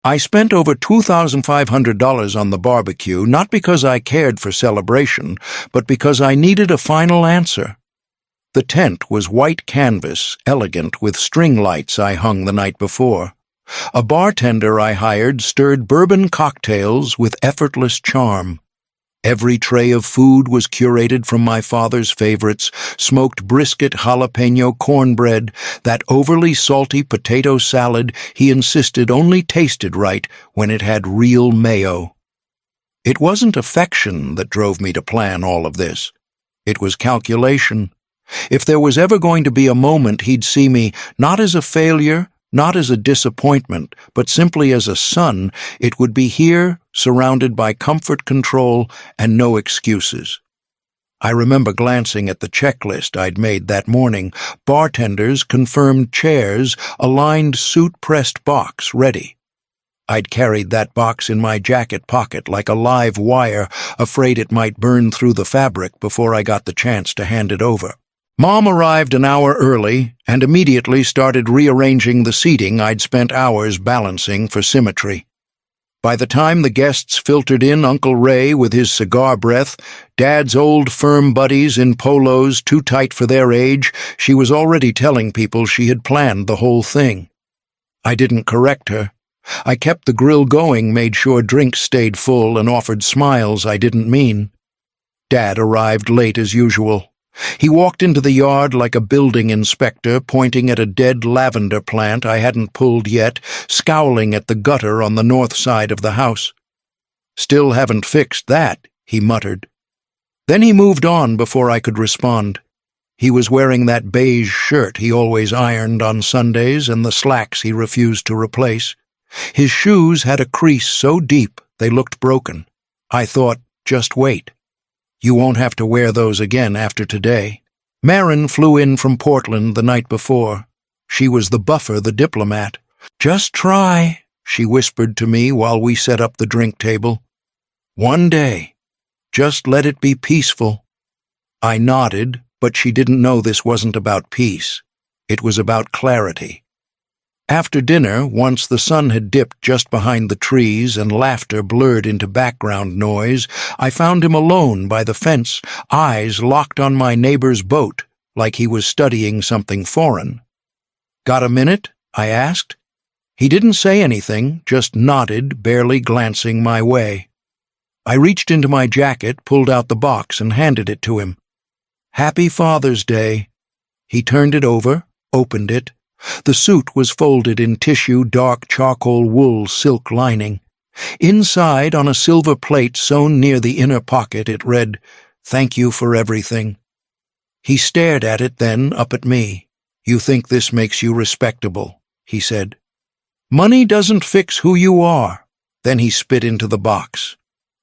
I spent over $2,500 on the barbecue, not because I cared for celebration, but because I needed a final answer. The tent was white canvas, elegant, with string lights I hung the night before. A bartender I hired stirred bourbon cocktails with effortless charm. Every tray of food was curated from my father's favorites: smoked brisket, jalapeno cornbread, that overly salty potato salad he insisted only tasted right when it had real mayo. It wasn't affection that drove me to plan all of this. It was calculation. If there was ever going to be a moment he'd see me not as a failure, not as a disappointment, but simply as a son, it would be here, surrounded by comfort control and no excuses. I remember glancing at the checklist I'd made that morning: bartenders, confirmed chairs, a lined suit-pressed box ready. I'd carried that box in my jacket pocket like a live wire, afraid it might burn through the fabric before I got the chance to hand it over. Mom arrived an hour early and immediately started rearranging the seating I'd spent hours balancing for symmetry. By the time the guests filtered in, Uncle Ray with his cigar breath, Dad's old firm buddies in polos too tight for their age, she was already telling people she had planned the whole thing. I didn't correct her. I kept the grill going, made sure drinks stayed full, and offered smiles I didn't mean. Dad arrived late as usual. He walked into the yard like a building inspector, pointing at a dead lavender plant I hadn't pulled yet, scowling at the gutter on the north side of the house. "Still haven't fixed that," he muttered. Then he moved on before I could respond. He was wearing that beige shirt he always ironed on Sundays and the slacks he refused to replace. His shoes had a crease so deep they looked broken. I thought, just wait. You won't have to wear those again after today. Marin flew in from Portland the night before. She was the buffer, the diplomat. "Just try," she whispered to me while we set up the drink table. "One day. Just let it be peaceful." I nodded, but she didn't know this wasn't about peace. It was about clarity. After dinner, once the sun had dipped just behind the trees and laughter blurred into background noise, I found him alone by the fence, eyes locked on my neighbor's boat, like he was studying something foreign. "Got a minute?" I asked. He didn't say anything, just nodded, barely glancing my way. I reached into my jacket, pulled out the box, and handed it to him. "Happy Father's Day." He turned it over, opened it. The suit was folded in tissue, dark charcoal wool silk lining. Inside, on a silver plate sewn near the inner pocket, it read, "Thank you for everything." He stared at it, then up at me. "You think this makes you respectable," he said. "Money doesn't fix who you are." Then he spit into the box.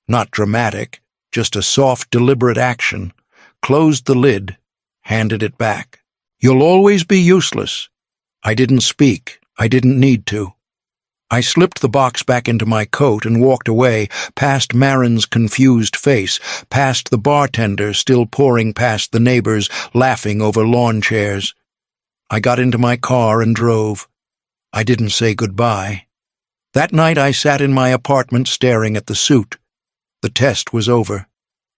Not dramatic, just a soft, deliberate action. Closed the lid, handed it back. "You'll always be useless." I didn't speak. I didn't need to. I slipped the box back into my coat and walked away, past Marin's confused face, past the bartender still pouring past the neighbors, laughing over lawn chairs. I got into my car and drove. I didn't say goodbye. That night I sat in my apartment staring at the suit. The test was over.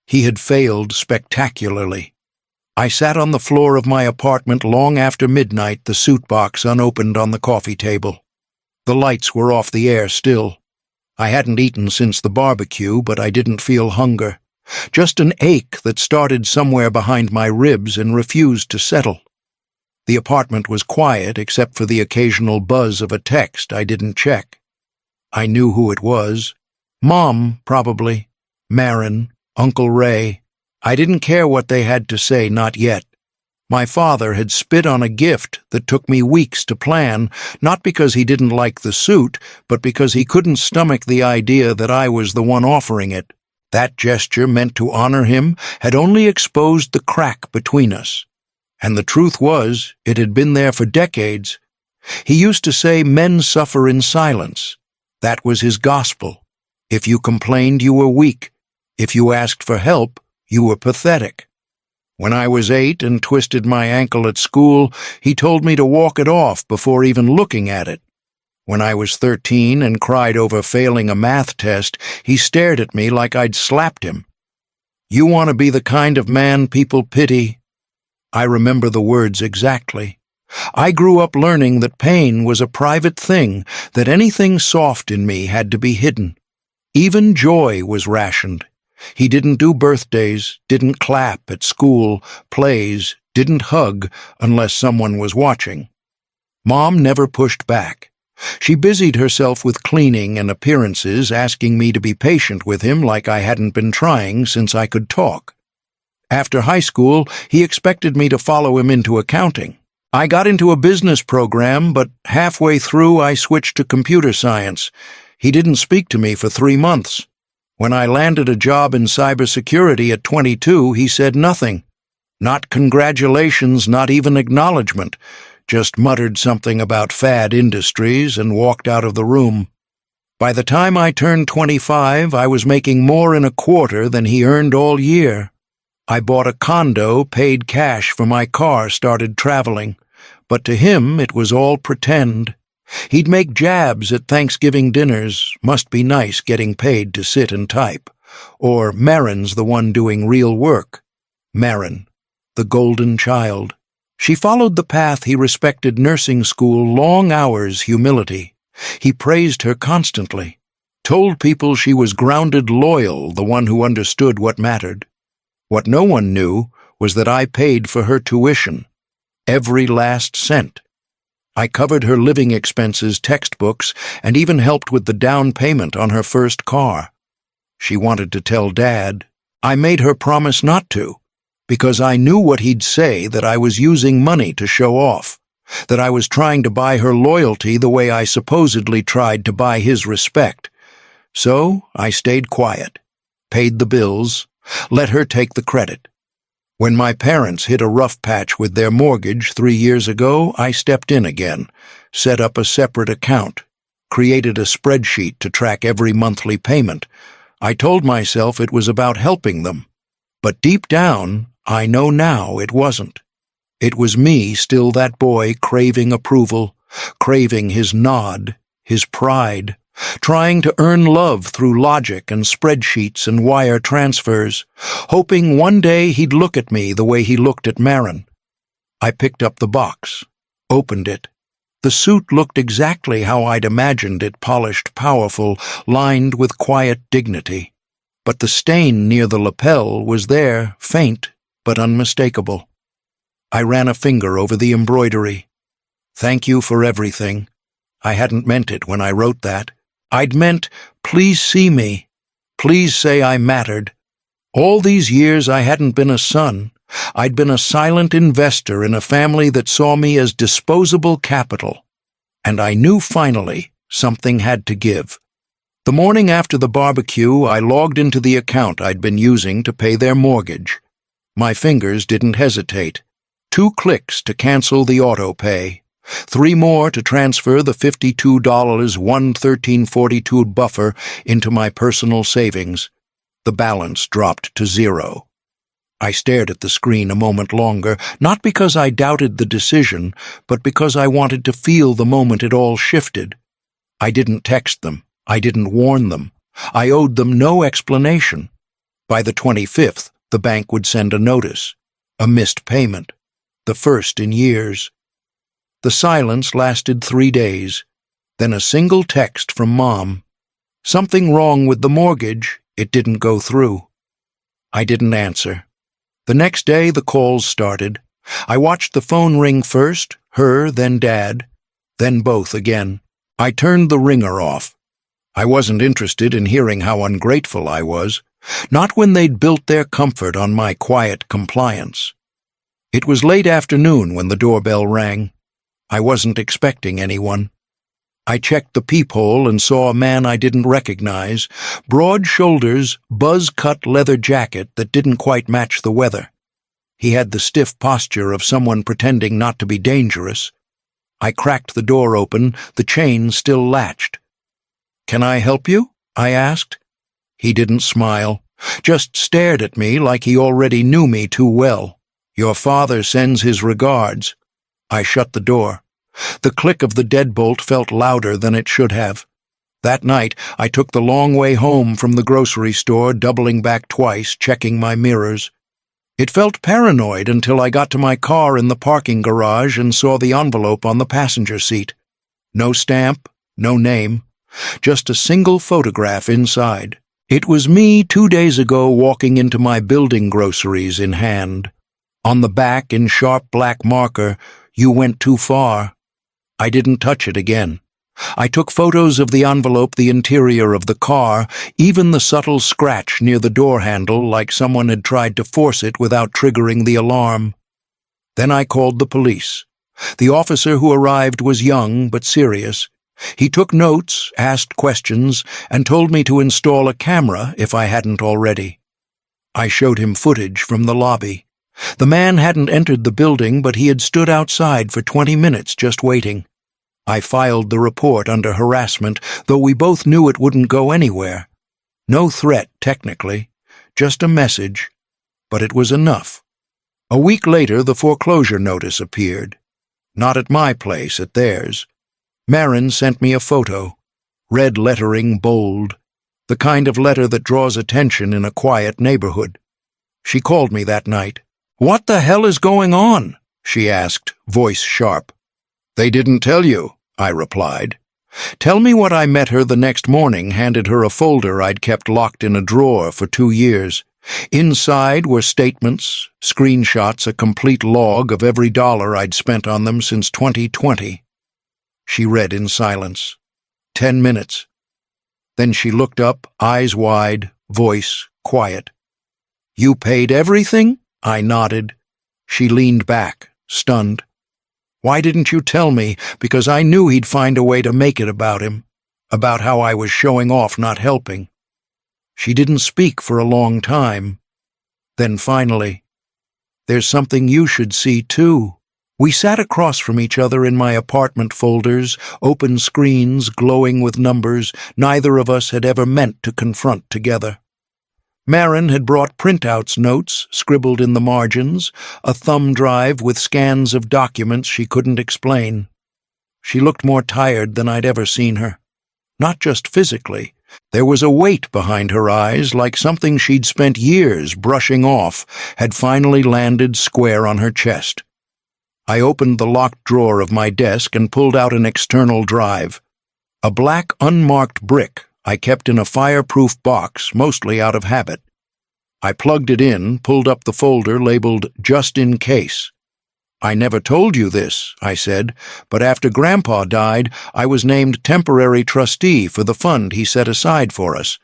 He had failed spectacularly. I sat on the floor of my apartment long after midnight, the suit box unopened on the coffee table. The lights were off the air still. I hadn't eaten since the barbecue, but I didn't feel hunger. Just an ache that started somewhere behind my ribs and refused to settle. The apartment was quiet except for the occasional buzz of a text I didn't check. I knew who it was. Mom, probably. Marin, Uncle Ray. I didn't care what they had to say, not yet. My father had spit on a gift that took me weeks to plan, not because he didn't like the suit, but because he couldn't stomach the idea that I was the one offering it. That gesture, meant to honor him, had only exposed the crack between us. And the truth was, it had been there for decades. He used to say men suffer in silence. That was his gospel. If you complained, you were weak. If you asked for help, you were pathetic. When I was 8 and twisted my ankle at school, he told me to walk it off before even looking at it. When I was 13 and cried over failing a math test, he stared at me like I'd slapped him. "You want to be the kind of man people pity?" I remember the words exactly. I grew up learning that pain was a private thing, that anything soft in me had to be hidden. Even joy was rationed. He didn't do birthdays, didn't clap at school, plays, didn't hug unless someone was watching. Mom never pushed back. She busied herself with cleaning and appearances, asking me to be patient with him like I hadn't been trying since I could talk. After high school, he expected me to follow him into accounting. I got into a business program, but halfway through I switched to computer science. He didn't speak to me for 3 months. When I landed a job in cybersecurity at 22, he said nothing. Not congratulations, not even acknowledgement. Just muttered something about fad industries and walked out of the room. By the time I turned 25, I was making more in a quarter than he earned all year. I bought a condo, paid cash for my car, started traveling. But to him, it was all pretend. He'd make jabs at Thanksgiving dinners, must be nice getting paid to sit and type. Or Marin's the one doing real work. Marin, the golden child. She followed the path he respected: nursing school, long hours, humility. He praised her constantly, told people she was grounded loyal, the one who understood what mattered. What no one knew was that I paid for her tuition, every last cent. I covered her living expenses, textbooks, and even helped with the down payment on her first car. She wanted to tell Dad. I made her promise not to, because I knew what he'd say, that I was using money to show off, that I was trying to buy her loyalty the way I supposedly tried to buy his respect. So I stayed quiet, paid the bills, let her take the credit. When my parents hit a rough patch with their mortgage 3 years ago, I stepped in again, set up a separate account, created a spreadsheet to track every monthly payment. I told myself it was about helping them. But deep down, I know now it wasn't. It was me, still that boy, craving approval, craving his nod, his pride, trying to earn love through logic and spreadsheets and wire transfers, hoping one day he'd look at me the way he looked at Marin. I picked up the box, opened it. The suit looked exactly how I'd imagined it: polished, powerful, lined with quiet dignity. But the stain near the lapel was there, faint but unmistakable. I ran a finger over the embroidery. "Thank you for everything." I hadn't meant it when I wrote that. I'd meant, "Please see me. Please say I mattered." All these years I hadn't been a son. I'd been a silent investor in a family that saw me as disposable capital. And I knew finally something had to give. The morning after the barbecue, I logged into the account I'd been using to pay their mortgage. My fingers didn't hesitate. 2 clicks to cancel the auto pay. 3 more to transfer the $52 11342 buffer into my personal savings. The balance dropped to 0. I stared at the screen a moment longer, not because I doubted the decision, but because I wanted to feel the moment it all shifted. I didn't text them. I didn't warn them. I owed them no explanation. By the 25th, the bank would send a notice. A missed payment. The first in years. The silence lasted 3 days. Then a single text from Mom. Something wrong with the mortgage. It didn't go through. I didn't answer. The next day, the calls started. I watched the phone ring first, her, then Dad, then both again. I turned the ringer off. I wasn't interested in hearing how ungrateful I was, not when they'd built their comfort on my quiet compliance. It was late afternoon when the doorbell rang. I wasn't expecting anyone. I checked the peephole and saw a man I didn't recognize, broad shoulders, buzz-cut leather jacket that didn't quite match the weather. He had the stiff posture of someone pretending not to be dangerous. I cracked the door open, the chain still latched. "Can I help you?" I asked. He didn't smile, just stared at me like he already knew me too well. "Your father sends his regards." I shut the door. The click of the deadbolt felt louder than it should have. That night, I took the long way home from the grocery store, doubling back twice, checking my mirrors. It felt paranoid until I got to my car in the parking garage and saw the envelope on the passenger seat. No stamp, no name, just a single photograph inside. It was me 2 days ago walking into my building, groceries in hand. On the back, in sharp black marker, "You went too far." I didn't touch it again. I took photos of the envelope, the interior of the car, even the subtle scratch near the door handle, like someone had tried to force it without triggering the alarm. Then I called the police. The officer who arrived was young but serious. He took notes, asked questions, and told me to install a camera if I hadn't already. I showed him footage from the lobby. The man hadn't entered the building, but he had stood outside for 20 minutes just waiting. I filed the report under harassment, though we both knew it wouldn't go anywhere. No threat, technically, just a message, but it was enough. A week later, the foreclosure notice appeared. Not at my place, at theirs. Marin sent me a photo. Red lettering, bold. The kind of letter that draws attention in a quiet neighborhood. She called me that night. "What the hell is going on?" she asked, voice sharp. "They didn't tell you," I replied. "Tell me what." I met her the next morning, handed her a folder I'd kept locked in a drawer for 2 years. Inside were statements, screenshots, a complete log of every dollar I'd spent on them since 2020. She read in silence. 10 minutes. Then she looked up, eyes wide, voice quiet. "You paid everything?" I nodded. She leaned back, stunned. "Why didn't you tell me?" "Because I knew he'd find a way to make it about him, about how I was showing off, not helping." She didn't speak for a long time. Then finally, "There's something you should see, too." We sat across from each other in my apartment, folders, open screens glowing with numbers neither of us had ever meant to confront together. Marin had brought printouts, notes scribbled in the margins, a thumb drive with scans of documents she couldn't explain. She looked more tired than I'd ever seen her. Not just physically. There was a weight behind her eyes, like something she'd spent years brushing off had finally landed square on her chest. I opened the locked drawer of my desk and pulled out an external drive. A black, unmarked brick I kept in a fireproof box, mostly out of habit. I plugged it in, pulled up the folder labeled "Just in Case." "I never told you this," I said, "but after Grandpa died, I was named temporary trustee for the fund he set aside for us.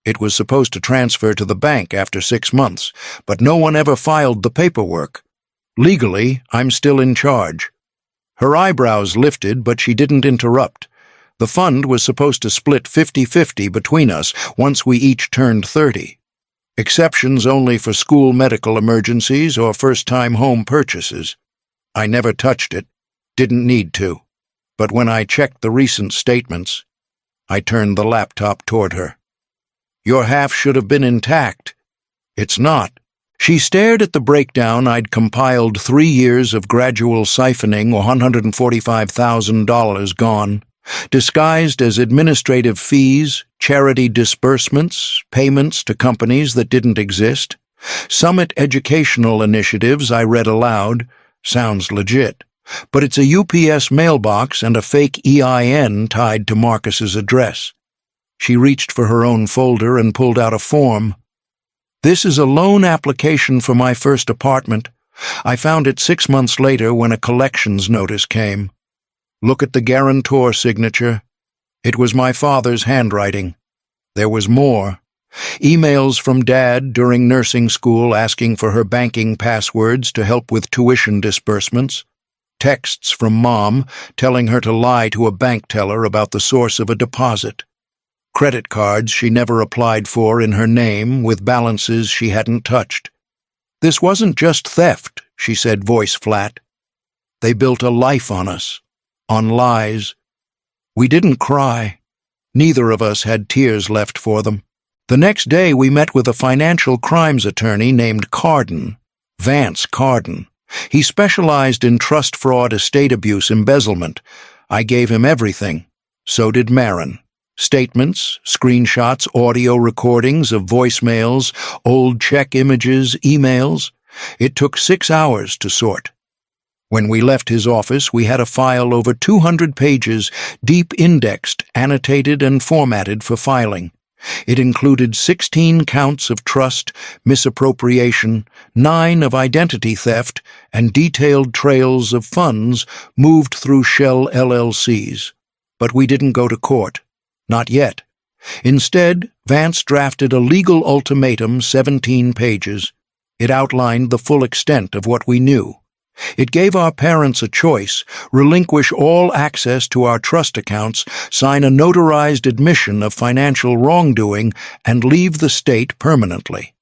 It was supposed to transfer to the bank after 6 months, but no one ever filed the paperwork. Legally, I'm still in charge." Her eyebrows lifted, but she didn't interrupt. The fund was supposed to split 50-50 between us once we each turned 30. Exceptions only for school medical emergencies or first-time home purchases. I never touched it, didn't need to. But when I checked the recent statements, I turned the laptop toward her. "Your half should have been intact." "It's not." She stared at the breakdown I'd compiled. 3 years of gradual siphoning, $145,000 gone. Disguised as administrative fees, charity disbursements, payments to companies that didn't exist. Summit educational initiatives, I read aloud. Sounds legit. But it's a UPS mailbox and a fake EIN tied to Marcus's address. She reached for her own folder and pulled out a form. "This is a loan application for my first apartment. I found it 6 months later when a collections notice came. Look at the guarantor signature. It was my father's handwriting. There was more. Emails from Dad during nursing school asking for her banking passwords to help with tuition disbursements. Texts from Mom telling her to lie to a bank teller about the source of a deposit. Credit cards she never applied for in her name with balances she hadn't touched. This wasn't just theft," she said, voice flat. "They built a life on us. On lies." We didn't cry. Neither of us had tears left for them. The next day we met with a financial crimes attorney named Carden, Vance Carden. He specialized in trust fraud, estate abuse, embezzlement. I gave him everything. So did Marin. Statements, screenshots, audio recordings of voicemails, old check images, emails. It took 6 hours to sort. When we left his office, we had a file over 200 pages, deep indexed, annotated, and formatted for filing. It included 16 counts of trust, misappropriation, 9 of identity theft, and detailed trails of funds moved through shell LLCs. But we didn't go to court. Not yet. Instead, Vance drafted a legal ultimatum, 17 pages. It outlined the full extent of what we knew. It gave our parents a choice: relinquish all access to our trust accounts, sign a notarized admission of financial wrongdoing, and leave the state permanently.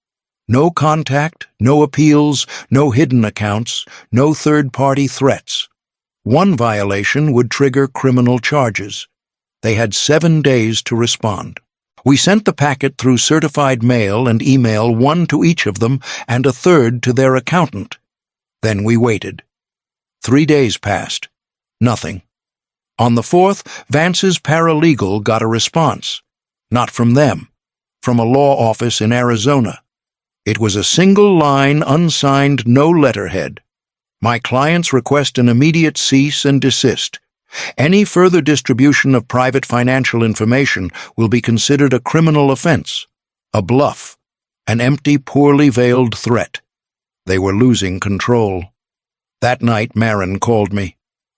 No contact, no appeals, no hidden accounts, no third-party threats. One violation would trigger criminal charges. They had 7 days to respond. We sent the packet through certified mail and email, 1 to each of them and a 3rd to their accountant. Then we waited. 3 days passed. Nothing. On the 4th, Vance's paralegal got a response. Not from them. From a law office in Arizona. It was a single line, unsigned, no letterhead. My clients request an immediate cease and desist. Any further distribution of private financial information will be considered a criminal offense. A bluff. An empty, poorly veiled threat. They were losing control. That night, Marin called me.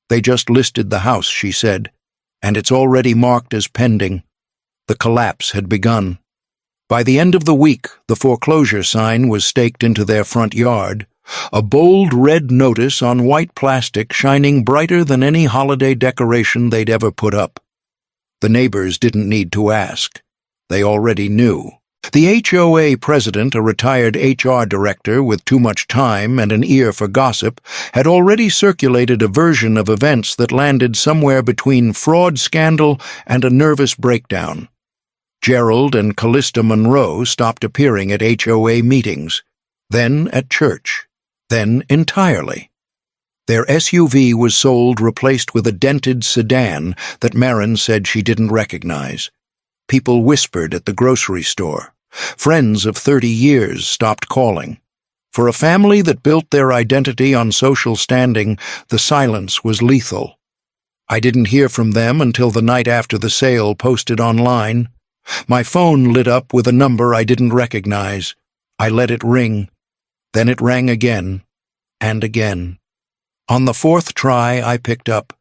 They just listed the house, she said, and it's already marked as pending. The collapse had begun. By the end of the week, the foreclosure sign was staked into their front yard, a bold red notice on white plastic shining brighter than any holiday decoration they'd ever put up. The neighbors didn't need to ask. They already knew. The HOA president, a retired HR director with too much time and an ear for gossip, had already circulated a version of events that landed somewhere between fraud scandal and a nervous breakdown. Gerald and Callista Monroe stopped appearing at HOA meetings, then at church, then entirely. Their SUV was sold, replaced with a dented sedan that Marin said she didn't recognize. People whispered at the grocery store. Friends of 30 years stopped calling. For a family that built their identity on social standing, the silence was lethal. I didn't hear from them until the night after the sale posted online. My phone lit up with a number I didn't recognize. I let it ring. Then it rang again, and again. On the 4th try, I picked up.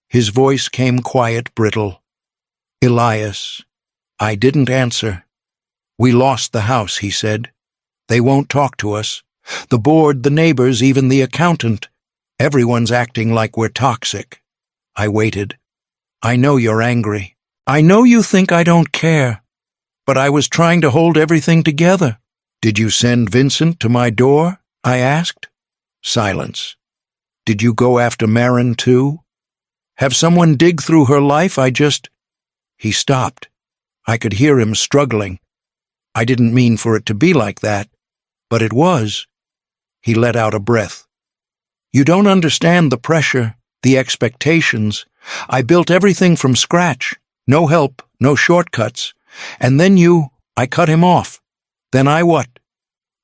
His voice came quiet, brittle. "Elias." I didn't answer. "We lost the house," he said. "They won't talk to us. The board, the neighbors, even the accountant. Everyone's acting like we're toxic." I waited. "I know you're angry. I know you think I don't care. But I was trying to hold everything together." "Did you send Vincent to my door?" I asked. Silence. "Did you go after Marin too? Have someone dig through her life? He stopped. I could hear him struggling. I didn't mean for it to be like that, but it was. He let out a breath. "You don't understand the pressure, the expectations. I built everything from scratch. No help, no shortcuts. And then I cut him off. Then what?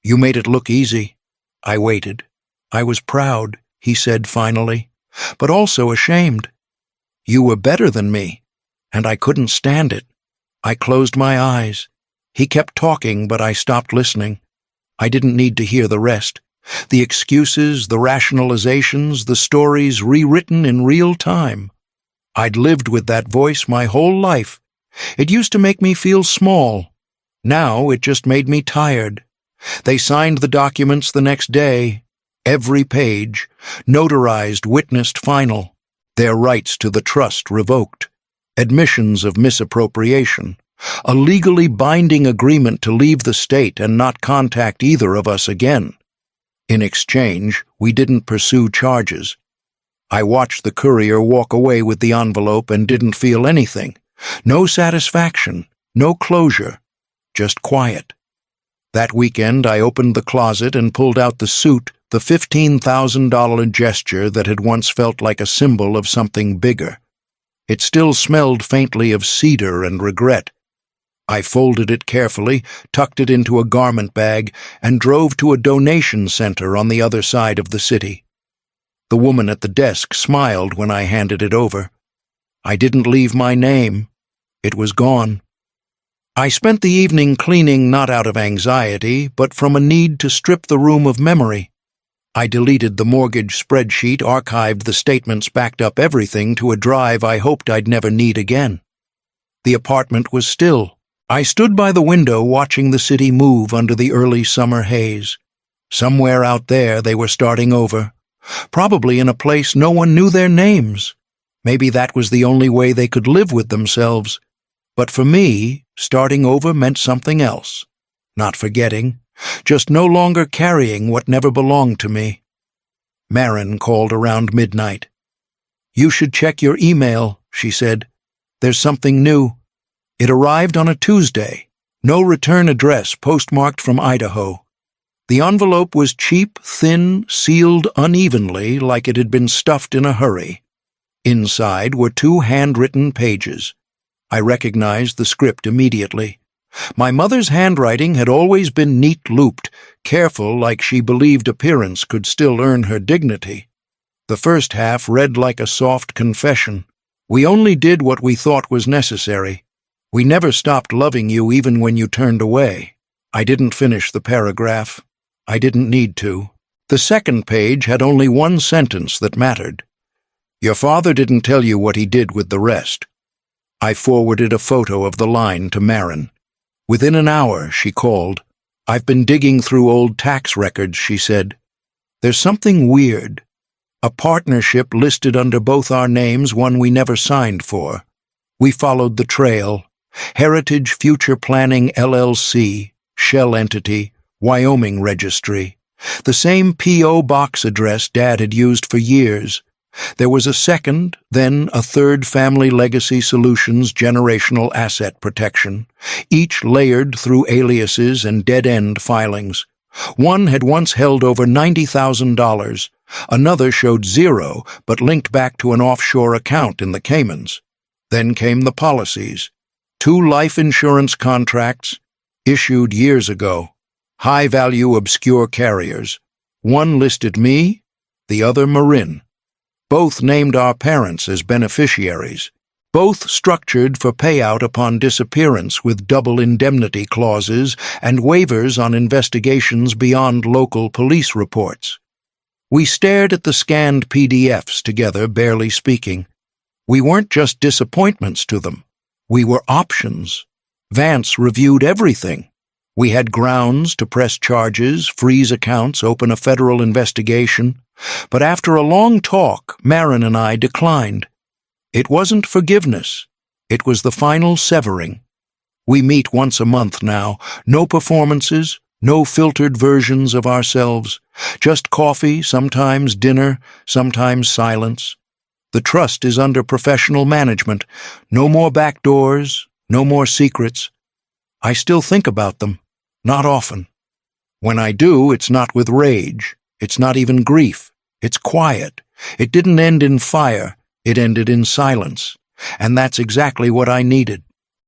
You made it look easy." I waited. I was proud, he said finally, but also ashamed. "You were better than me, and I couldn't stand it." I closed my eyes. He kept talking, but I stopped listening. I didn't need to hear the rest. The excuses, the rationalizations, the stories rewritten in real time. I'd lived with that voice my whole life. It used to make me feel small. Now it just made me tired. They signed the documents the next day. Every page, notarized, witnessed, final. Their rights to the trust revoked. Admissions of misappropriation. A legally binding agreement to leave the state and not contact either of us again. In exchange, we didn't pursue charges. I watched the courier walk away with the envelope and didn't feel anything. No satisfaction, no closure, just quiet. That weekend, I opened the closet and pulled out the suit the $15,000 gesture that had once felt like a symbol of something bigger. It still smelled faintly of cedar and regret. I folded it carefully, tucked it into a garment bag, and drove to a donation center on the other side of the city. The woman at the desk smiled when I handed it over. I didn't leave my name. It was gone. I spent the evening cleaning not out of anxiety, but from a need to strip the room of memory. I deleted the mortgage spreadsheet, archived the statements, backed up everything to a drive I hoped I'd never need again. The apartment was still. I stood by the window watching the city move under the early summer haze. Somewhere out there they were starting over, probably in a place no one knew their names. Maybe that was the only way they could live with themselves. But for me, starting over meant something else. Not forgetting, just no longer carrying what never belonged to me. Marin called around midnight. "You should check your email," she said. "There's something new." It arrived on a Tuesday. No return address, postmarked from Idaho. The envelope was cheap, thin, sealed unevenly like it had been stuffed in a hurry. Inside were 2 handwritten pages. I recognized the script immediately. My mother's handwriting had always been neat-looped, careful like she believed appearance could still earn her dignity. The first half read like a soft confession. "We only did what we thought was necessary. We never stopped loving you even when you turned away." I didn't finish the paragraph. I didn't need to. The second page had only one sentence that mattered. "Your father didn't tell you what he did with the rest." I forwarded a photo of the line to Marin. Within an hour, she called. "I've been digging through old tax records," she said. "There's something weird. A partnership listed under both our names, one we never signed for. We followed the trail. Heritage Future Planning LLC, shell entity, Wyoming registry. The same P.O. box address Dad had used for years. There was a second, then a third Family Legacy Solutions generational asset protection, each layered through aliases and dead-end filings. One had once held over $90,000. Another showed zero, but linked back to an offshore account in the Caymans. Then came the policies. 2 life insurance contracts, issued years ago. High-value obscure carriers. One listed me, the other Marin. Both named our parents as beneficiaries. Both structured for payout upon disappearance with double indemnity clauses and waivers on investigations beyond local police reports. We stared at the scanned PDFs together, barely speaking. We weren't just disappointments to them. We were options. Vance reviewed everything. We had grounds to press charges, freeze accounts, open a federal investigation. But after a long talk, Marin and I declined. It wasn't forgiveness. It was the final severing. We meet once a month now. No performances, no filtered versions of ourselves. Just coffee, sometimes dinner, sometimes silence. The trust is under professional management. No more back doors, no more secrets. I still think about them, not often. When I do, it's not with rage. It's not even grief. It's quiet. It didn't end in fire. It ended in silence. And that's exactly what I needed.